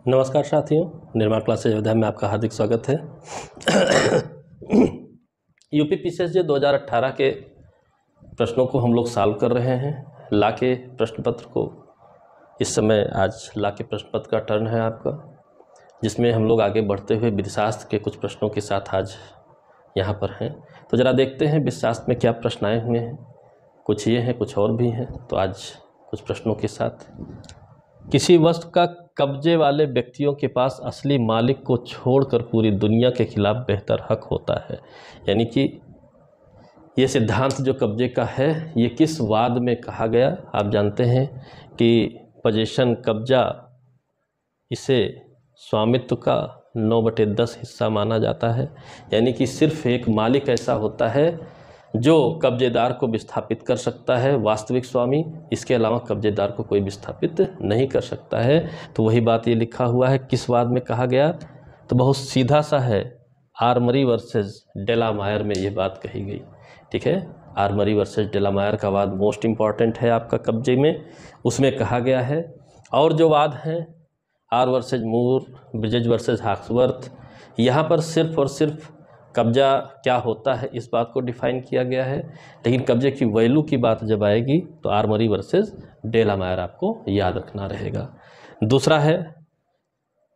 नमस्कार साथियों, निर्माण क्लासेज अयोध्या में आपका हार्दिक स्वागत है। यूपी पीसीएसजे 2018 के प्रश्नों को हम लोग सॉल्व कर रहे हैं। ला के प्रश्न पत्र को इस समय आज ला के प्रश्न पत्र का टर्न है आपका, जिसमें हम लोग आगे बढ़ते हुए विधिशास्त्र के कुछ प्रश्नों के साथ आज यहाँ पर हैं। तो ज़रा देखते हैं विधिशास्त्र में क्या प्रश्न आए हुए हैं। कुछ ये हैं, कुछ और भी हैं। तो आज कुछ प्रश्नों के साथ, किसी वस्तु का कब्जे वाले व्यक्तियों के पास असली मालिक को छोड़कर पूरी दुनिया के खिलाफ बेहतर हक होता है। यानी कि ये सिद्धांत जो कब्जे का है, ये किस वाद में कहा गया। आप जानते हैं कि पोजीशन कब्जा, इसे स्वामित्व का 9/10 हिस्सा माना जाता है। यानी कि सिर्फ एक मालिक ऐसा होता है जो कब्जेदार को विस्थापित कर सकता है, वास्तविक स्वामी। इसके अलावा कब्जेदार को कोई विस्थापित नहीं कर सकता है। तो वही बात ये लिखा हुआ है, किस वाद में कहा गया। तो बहुत सीधा सा है, आर्मरी वर्सेस डेलामायर में ये बात कही गई। ठीक है, आर्मरी वर्सेस डेलामायर का वाद मोस्ट इम्पॉर्टेंट है आपका कब्जे में, उसमें कहा गया है। और जो वाद हैं आर वर्सेज मूर, ब्रिजेज वर्सेज हाक्सवर्थ, यहाँ पर सिर्फ और सिर्फ कब्जा क्या होता है इस बात को डिफाइन किया गया है। लेकिन कब्जे की वैल्यू की बात जब आएगी तो आर्मरी वर्सेस डेलामायर आपको याद रखना रहेगा। दूसरा है,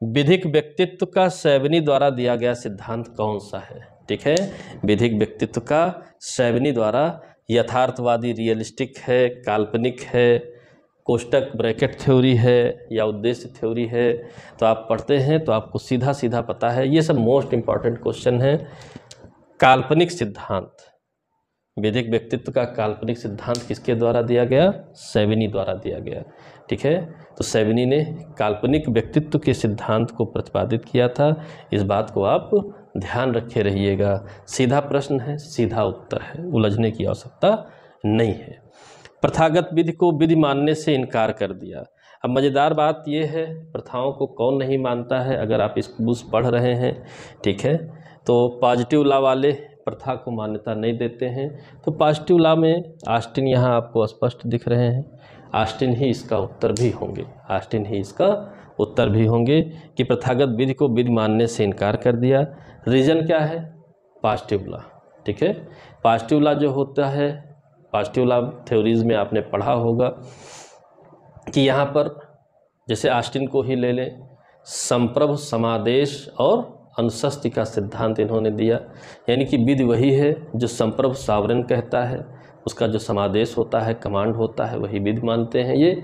विधिक व्यक्तित्व का सैवनी द्वारा दिया गया सिद्धांत कौन सा है। ठीक है, विधिक व्यक्तित्व का सैवनी द्वारा यथार्थवादी रियलिस्टिक है, काल्पनिक है, कोष्टक ब्रैकेट थ्योरी है या उद्देश्य थ्योरी है। तो आप पढ़ते हैं तो आपको सीधा सीधा पता है। ये सब मोस्ट इम्पॉर्टेंट क्वेश्चन है। काल्पनिक सिद्धांत, विधिक व्यक्तित्व का काल्पनिक सिद्धांत किसके द्वारा दिया गया? सैवनी द्वारा दिया गया। ठीक है, तो सैवनी ने काल्पनिक व्यक्तित्व के सिद्धांत को प्रतिपादित किया था। इस बात को आप ध्यान रखे रहिएगा। सीधा प्रश्न है, सीधा उत्तर है, उलझने की आवश्यकता नहीं है। प्रथागत विधि को विधि मानने से इनकार कर दिया। अब मज़ेदार बात यह है, प्रथाओं को कौन नहीं मानता है अगर आप इस बुक पढ़ रहे हैं। ठीक है, तो पॉजिटिव लॉ वाले प्रथा को मान्यता नहीं देते हैं। तो पॉजिटिव लॉ में ऑस्टिन यहाँ आपको स्पष्ट दिख रहे हैं। ऑस्टिन ही इसका उत्तर भी होंगे, ऑस्टिन ही इसका उत्तर भी होंगे कि प्रथागत विधि को विधि मानने से इनकार कर दिया। रीज़न क्या है? Positive law. ठीक है, पॉजिटिव लॉ जो होता है, पॉजिटिव लॉ थ्योरीज में आपने पढ़ा होगा कि यहाँ पर जैसे ऑस्टिन को ही ले लें, संप्रभ, समादेश और अनुशस्ति का सिद्धांत इन्होंने दिया। यानी कि विधि वही है जो संप्रभ सावरन कहता है, उसका जो समादेश होता है, कमांड होता है, वही विधि मानते हैं ये।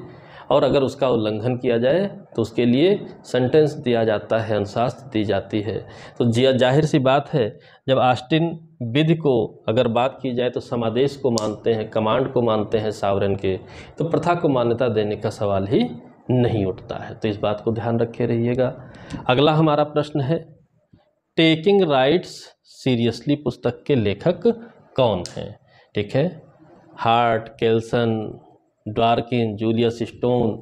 और अगर उसका उल्लंघन किया जाए तो उसके लिए सेंटेंस दिया जाता है, अनुशासन दी जाती है। तो जाहिर सी बात है, जब ऑस्टिन विधि को अगर बात की जाए तो समादेश को मानते हैं, कमांड को मानते हैं सावरन के, तो प्रथा को मान्यता देने का सवाल ही नहीं उठता है। तो इस बात को ध्यान रखे रहिएगा। अगला हमारा प्रश्न है, टेकिंग राइट्स सीरियसली पुस्तक के लेखक कौन हैं? ठीक है, हार्ट, केल्सन, ड्वार्किन, जूलियस स्टोन।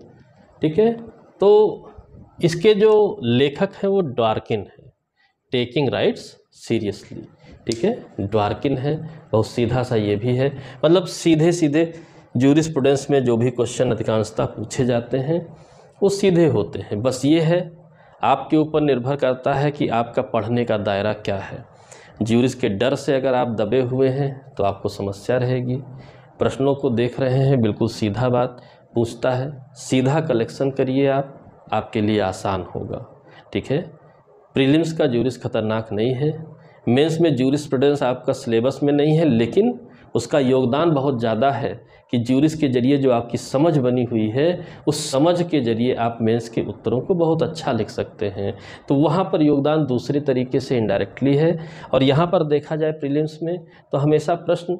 ठीक है, तो इसके जो लेखक हैं वो ड्वार्किन है। टेकिंग राइट्स सीरियसली, ठीक है, ड्वार्किन है। बहुत सीधा सा ये भी है, मतलब सीधे सीधे जूरिस्प्रूडेंस में जो भी क्वेश्चन अधिकांशतः पूछे जाते हैं वो सीधे होते हैं। बस ये है, आपके ऊपर निर्भर करता है कि आपका पढ़ने का दायरा क्या है। ज्यूरिस के डर से अगर आप दबे हुए हैं तो आपको समस्या रहेगी। प्रश्नों को देख रहे हैं, बिल्कुल सीधा बात पूछता है, सीधा कलेक्शन करिए आप, आपके लिए आसान होगा। ठीक है, प्रीलिम्स का ज्यूरिस खतरनाक नहीं है। मेंस में ज्यूरिस्प्रूडेंस आपका सिलेबस में नहीं है, लेकिन उसका योगदान बहुत ज़्यादा है कि ज्यूरिस के जरिए जो आपकी समझ बनी हुई है, उस समझ के जरिए आप मेंस के उत्तरों को बहुत अच्छा लिख सकते हैं। तो वहाँ पर योगदान दूसरे तरीके से इनडायरेक्टली है। और यहाँ पर देखा जाए प्रीलिम्स में तो हमेशा प्रश्न,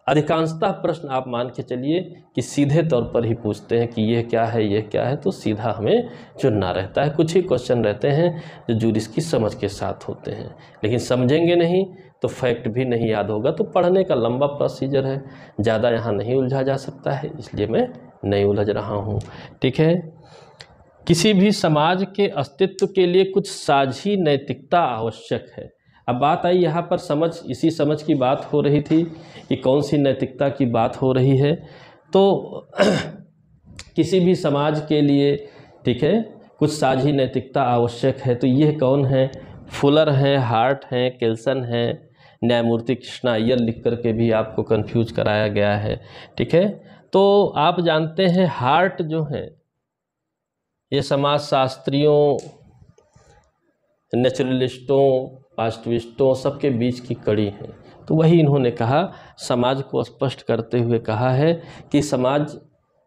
अधिकांशतः प्रश्न आप मान के चलिए कि सीधे तौर पर ही पूछते हैं कि यह क्या है, यह क्या है, तो सीधा हमें चुनना रहता है। कुछ ही क्वेश्चन रहते हैं जो ज्यूरिस की समझ के साथ होते हैं, लेकिन समझेंगे नहीं तो फैक्ट भी नहीं याद होगा। तो पढ़ने का लंबा प्रोसीजर है, ज़्यादा यहाँ नहीं उलझा जा सकता है, इसलिए मैं नहीं उलझ रहा हूँ। ठीक है, किसी भी समाज के अस्तित्व के लिए कुछ साझी नैतिकता आवश्यक है। अब बात आई यहाँ पर समझ, इसी समझ की बात हो रही थी कि कौन सी नैतिकता की बात हो रही है। तो किसी भी समाज के लिए, ठीक है, कुछ साझी नैतिकता आवश्यक है। तो ये कौन है? फुलर हैं, हार्ट हैं, केल्सन हैं, न्यायमूर्ति कृष्णा अय्यर लिख करके भी आपको कंफ्यूज कराया गया है। ठीक है, तो आप जानते हैं हार्ट जो है ये समाजशास्त्रियों, नेचुरलिस्टों, पॉजिटिविस्टों सबके बीच की कड़ी है। तो वही इन्होंने कहा, समाज को स्पष्ट करते हुए कहा है कि समाज,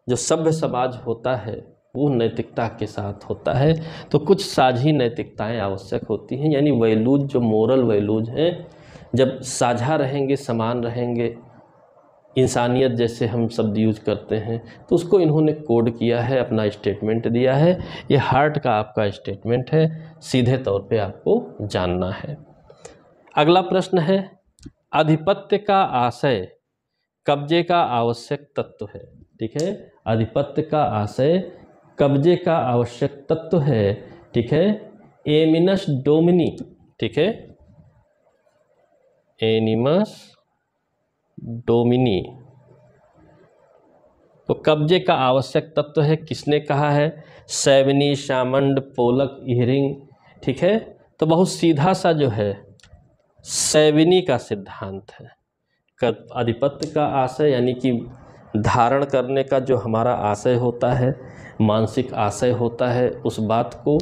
जो सभ्य समाज होता है वो नैतिकता के साथ होता है। तो कुछ साझी नैतिकताएं आवश्यक होती हैं, यानी वैल्यूज, जो मोरल वैल्यूज हैं, जब साझा रहेंगे, समान रहेंगे, इंसानियत जैसे हम शब्द यूज करते हैं, तो उसको इन्होंने कोड किया है, अपना स्टेटमेंट दिया है। ये हार्ट का आपका स्टेटमेंट है, सीधे तौर पे आपको जानना है। अगला प्रश्न है, आधिपत्य का आशय कब्जे का आवश्यक तत्व है। ठीक है, आधिपत्य का आशय कब्जे का आवश्यक तत्व है। ठीक है, एनिमस डोमिनी। ठीक है, एनिमस डोमिनी तो कब्जे का आवश्यक तत्व है। किसने कहा है? सैवनी, शामंड, पोलक, इहरिंग। ठीक है, तो बहुत सीधा सा जो है सैवनी का सिद्धांत है। आधिपत्य का आशय यानी कि धारण करने का जो हमारा आशय होता है, मानसिक आशय होता है, उस बात को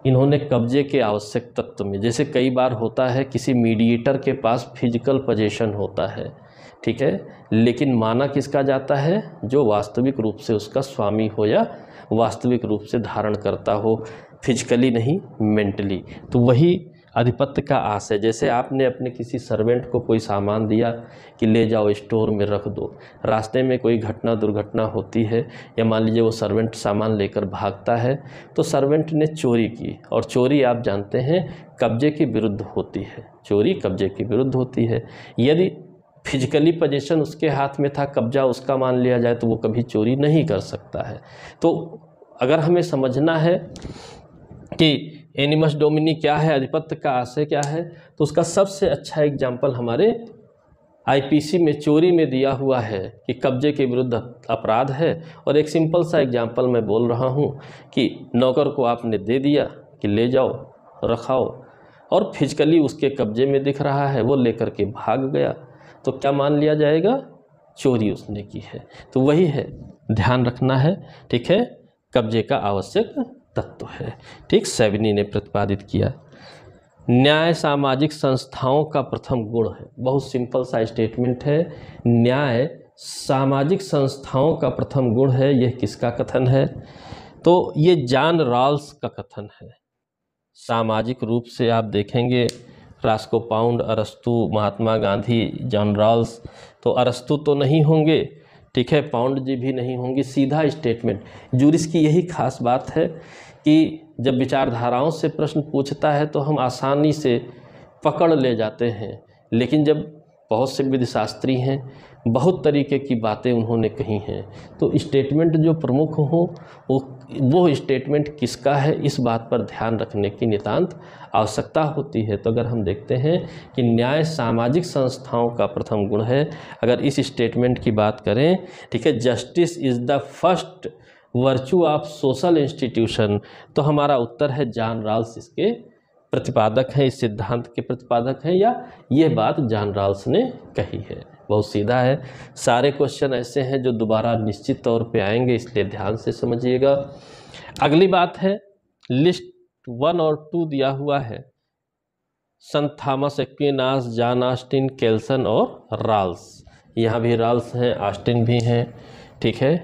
इन्होंने कब्जे के आवश्यक तत्व में, जैसे कई बार होता है किसी मीडिएटर के पास फिजिकल पोजीशन होता है, ठीक है, लेकिन माना किसका जाता है? जो वास्तविक रूप से उसका स्वामी हो या वास्तविक रूप से धारण करता हो, फिजिकली नहीं, मेंटली। तो वही आधिपत्य का आशय। जैसे आपने अपने किसी सर्वेंट को कोई सामान दिया कि ले जाओ स्टोर में रख दो, रास्ते में कोई घटना दुर्घटना होती है, या मान लीजिए वो सर्वेंट सामान लेकर भागता है, तो सर्वेंट ने चोरी की, और चोरी आप जानते हैं कब्जे के विरुद्ध होती है, चोरी कब्जे के विरुद्ध होती है। यदि फिजिकली पोजीशन उसके हाथ में था, कब्जा उसका मान लिया जाए, तो वो कभी चोरी नहीं कर सकता है। तो अगर हमें समझना है कि एनिमस डोमिनी क्या है, आधिपत्य का आशय क्या है, तो उसका सबसे अच्छा एग्जाम्पल हमारे आईपीसी में चोरी में दिया हुआ है कि कब्जे के विरुद्ध अपराध है। और एक सिंपल सा एग्जाम्पल मैं बोल रहा हूँ कि नौकर को आपने दे दिया कि ले जाओ रखाओ, और फिजिकली उसके कब्जे में दिख रहा है, वो लेकर के भाग गया, तो क्या मान लिया जाएगा? चोरी उसने की है। तो वही है, ध्यान रखना है। ठीक है, कब्जे का आवश्यक तत्व है। ठीक, सैवनी ने प्रतिपादित किया। न्याय सामाजिक संस्थाओं का प्रथम गुण है। बहुत सिंपल सा स्टेटमेंट है, न्याय सामाजिक संस्थाओं का प्रथम गुण है। यह किसका कथन है? तो ये जॉन रॉल्स का कथन है। सामाजिक रूप से आप देखेंगे रास्को पाउंड, अरस्तु, महात्मा गांधी, जॉन रॉल्स, तो अरस्तु तो नहीं होंगे, ठीक है, पाउंड जी भी नहीं होंगे। सीधा स्टेटमेंट। जूरिस की यही खास बात है कि जब विचारधाराओं से प्रश्न पूछता है तो हम आसानी से पकड़ ले जाते हैं, लेकिन जब बहुत से विधिशास्त्री हैं, बहुत तरीके की बातें उन्होंने कही हैं, तो स्टेटमेंट जो प्रमुख हो वो स्टेटमेंट किसका है, इस बात पर ध्यान रखने की नितांत आवश्यकता होती है। तो अगर हम देखते हैं कि न्याय सामाजिक संस्थाओं का प्रथम गुण है, अगर इस स्टेटमेंट की बात करें, ठीक है, justice is the first virtue of social institution, तो हमारा उत्तर है जॉन रॉल्स इसके प्रतिपादक हैं, इस सिद्धांत के प्रतिपादक हैं, या ये बात जॉन रॉल्स ने कही है। बहुत सीधा है। सारे क्वेश्चन ऐसे हैं जो दोबारा निश्चित तौर पे आएंगे, इसलिए ध्यान से समझिएगा। अगली बात है, लिस्ट 1 और 2 दिया हुआ है, संत थॉमस एक्विनास, जॉन ऑस्टिन, केल्सन और रॉल्स। यहाँ भी रॉल्स हैं, ऑस्टिन भी हैं, ठीक है।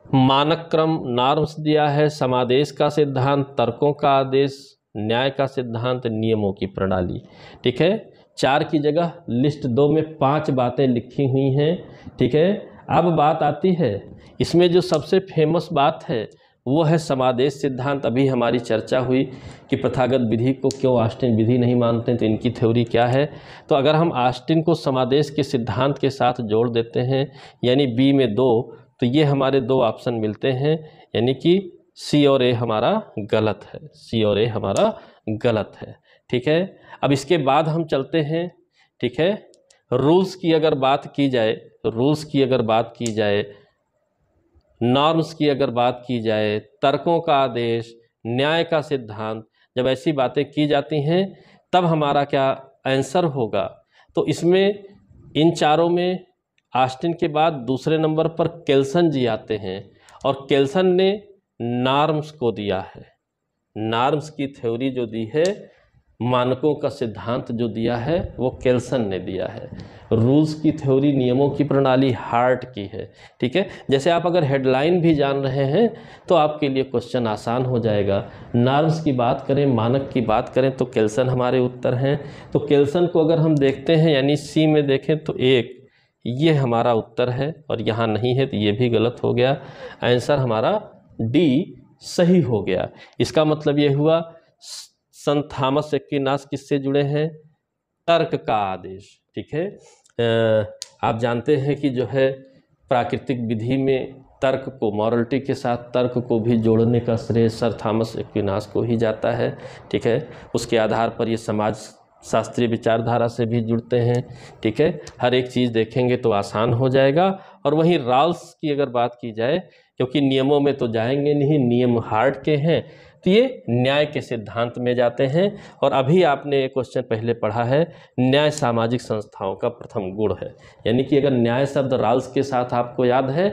मानक क्रम नॉर्म्स दिया है, समादेश का सिद्धांत, तर्कों का आदेश, न्याय का सिद्धांत, नियमों की प्रणाली, ठीक है। 4 की जगह लिस्ट 2 में 5 बातें लिखी हुई हैं, ठीक है। अब बात आती है, इसमें जो सबसे फेमस बात है वो है समादेश सिद्धांत। अभी हमारी चर्चा हुई कि प्रथागत विधि को क्यों ऑस्टिन विधि नहीं मानते, तो इनकी थ्योरी क्या है। तो अगर हम ऑस्टिन को समादेश के सिद्धांत के साथ जोड़ देते हैं, यानी बी में 2, तो ये हमारे 2 ऑप्शन मिलते हैं, यानी कि सी और ए हमारा गलत है, सी और ए हमारा गलत है, ठीक है। अब इसके बाद हम चलते हैं, ठीक है, रूल्स की अगर बात की जाए, रूल्स की अगर बात की जाए नॉर्म्स की अगर बात की जाए, तर्कों का आदेश, न्याय का सिद्धांत, जब ऐसी बातें की जाती हैं तब हमारा क्या आंसर होगा। तो इसमें इन चारों में ऑस्टिन के बाद दूसरे नंबर पर केल्सन जी आते हैं और केल्सन ने नॉर्म्स को दिया है। नॉर्म्स की थ्योरी जो दी है, मानकों का सिद्धांत जो दिया है वो केल्सन ने दिया है। रूल्स की थ्योरी, नियमों की प्रणाली हार्ट की है। ठीक है, जैसे आप अगर हेडलाइन भी जान रहे हैं तो आपके लिए क्वेश्चन आसान हो जाएगा। नॉर्म्स की बात करें, मानक की बात करें तो केल्सन हमारे उत्तर हैं। तो केल्सन को अगर हम देखते हैं यानी सी में देखें तो एक ये हमारा उत्तर है और यहाँ नहीं है तो ये भी गलत हो गया। आंसर हमारा डी सही हो गया। इसका मतलब ये हुआ संत थॉमस एक्विनास किससे जुड़े हैं? तर्क का आदेश। ठीक है, आप जानते हैं कि जो है प्राकृतिक विधि में तर्क को, मॉरलिटी के साथ तर्क को भी जोड़ने का श्रेय सर थॉमस एक्विनास को ही जाता है। ठीक है, उसके आधार पर ये समाज शास्त्रीय विचारधारा से भी जुड़ते हैं। ठीक है, हर एक चीज़ देखेंगे तो आसान हो जाएगा। और वहीं रॉल्स की अगर बात की जाए, क्योंकि नियमों में तो जाएंगे नहीं, नियम हार्ट के हैं, तो ये न्याय के सिद्धांत में जाते हैं। और अभी आपने एक क्वेश्चन पहले पढ़ा है, न्याय सामाजिक संस्थाओं का प्रथम गुण है। यानी कि अगर न्याय शब्द रॉल्स के साथ आपको याद है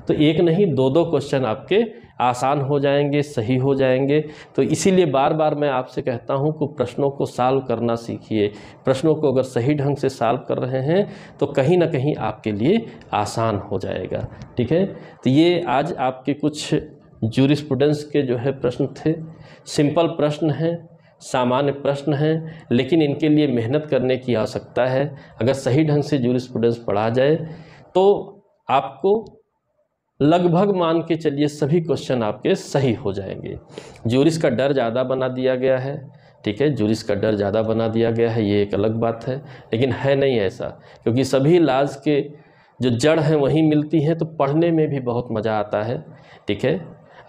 तो एक नहीं दो दो क्वेश्चन आपके आसान हो जाएंगे, सही हो जाएंगे। तो इसीलिए बार बार मैं आपसे कहता हूं कि प्रश्नों को सॉल्व करना सीखिए। प्रश्नों को अगर सही ढंग से सॉल्व कर रहे हैं तो कहीं ना कहीं आपके लिए आसान हो जाएगा। ठीक है, तो ये आज आपके कुछ ज्यूरिस्प्रूडेंस के जो है प्रश्न थे। सिंपल प्रश्न हैं, सामान्य प्रश्न हैं, लेकिन इनके लिए मेहनत करने की आवश्यकता है। अगर सही ढंग से ज्यूरिस्प्रूडेंस पढ़ा जाए तो आपको लगभग मान के चलिए सभी क्वेश्चन आपके सही हो जाएंगे। ज्यूरिस का डर ज़्यादा बना दिया गया है। ठीक है, ज्यूरिस का डर ज़्यादा बना दिया गया है, ये एक अलग बात है, लेकिन है नहीं ऐसा, क्योंकि सभी लाज के जो जड़ हैं वहीं मिलती हैं, तो पढ़ने में भी बहुत मज़ा आता है। ठीक है,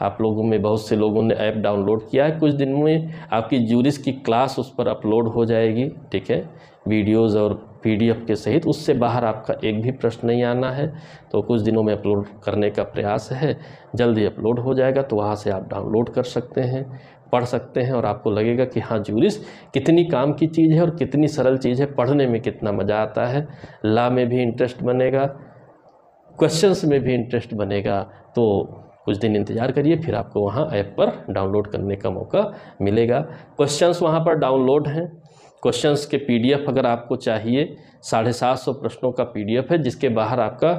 आप लोगों में बहुत से लोगों ने ऐप डाउनलोड किया है, कुछ दिन में आपकी ज्यूरिस की क्लास उस पर अपलोड हो जाएगी। ठीक है, वीडियोज़ और PDF के सहित। उससे बाहर आपका एक भी प्रश्न नहीं आना है, तो कुछ दिनों में अपलोड करने का प्रयास है, जल्दी अपलोड हो जाएगा, तो वहाँ से आप डाउनलोड कर सकते हैं, पढ़ सकते हैं और आपको लगेगा कि हाँ ज्यूरिस कितनी काम की चीज़ है और कितनी सरल चीज़ है, पढ़ने में कितना मज़ा आता है। लॉ में भी इंटरेस्ट बनेगा, क्वेश्चंस में भी इंटरेस्ट बनेगा। तो कुछ दिन इंतज़ार करिए, फिर आपको वहाँ ऐप पर डाउनलोड करने का मौका मिलेगा। क्वेश्चंस वहाँ पर डाउनलोड हैं। क्वेश्चंस के PDF अगर आपको चाहिए, 750 प्रश्नों का PDF है, जिसके बाहर आपका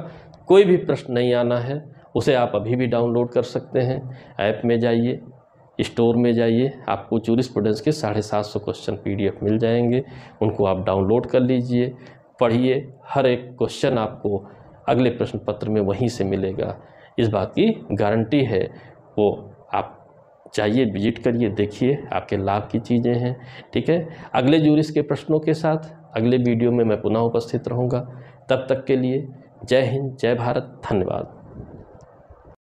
कोई भी प्रश्न नहीं आना है, उसे आप अभी भी डाउनलोड कर सकते हैं। ऐप में जाइए, स्टोर में जाइए, आपको ज्यूरिस्प्रूडेंस के 750 क्वेश्चन PDF मिल जाएंगे, उनको आप डाउनलोड कर लीजिए, पढ़िए। हर एक क्वेश्चन आपको अगले प्रश्न पत्र में वहीं से मिलेगा, इस बात की गारंटी है। वो आप चाहिए विजिट करिए, देखिए, आपके लाभ की चीज़ें हैं। ठीक है, अगले ज्यूरिस के प्रश्नों के साथ अगले वीडियो में मैं पुनः उपस्थित रहूँगा। तब तक के लिए जय हिंद, जय भारत, धन्यवाद।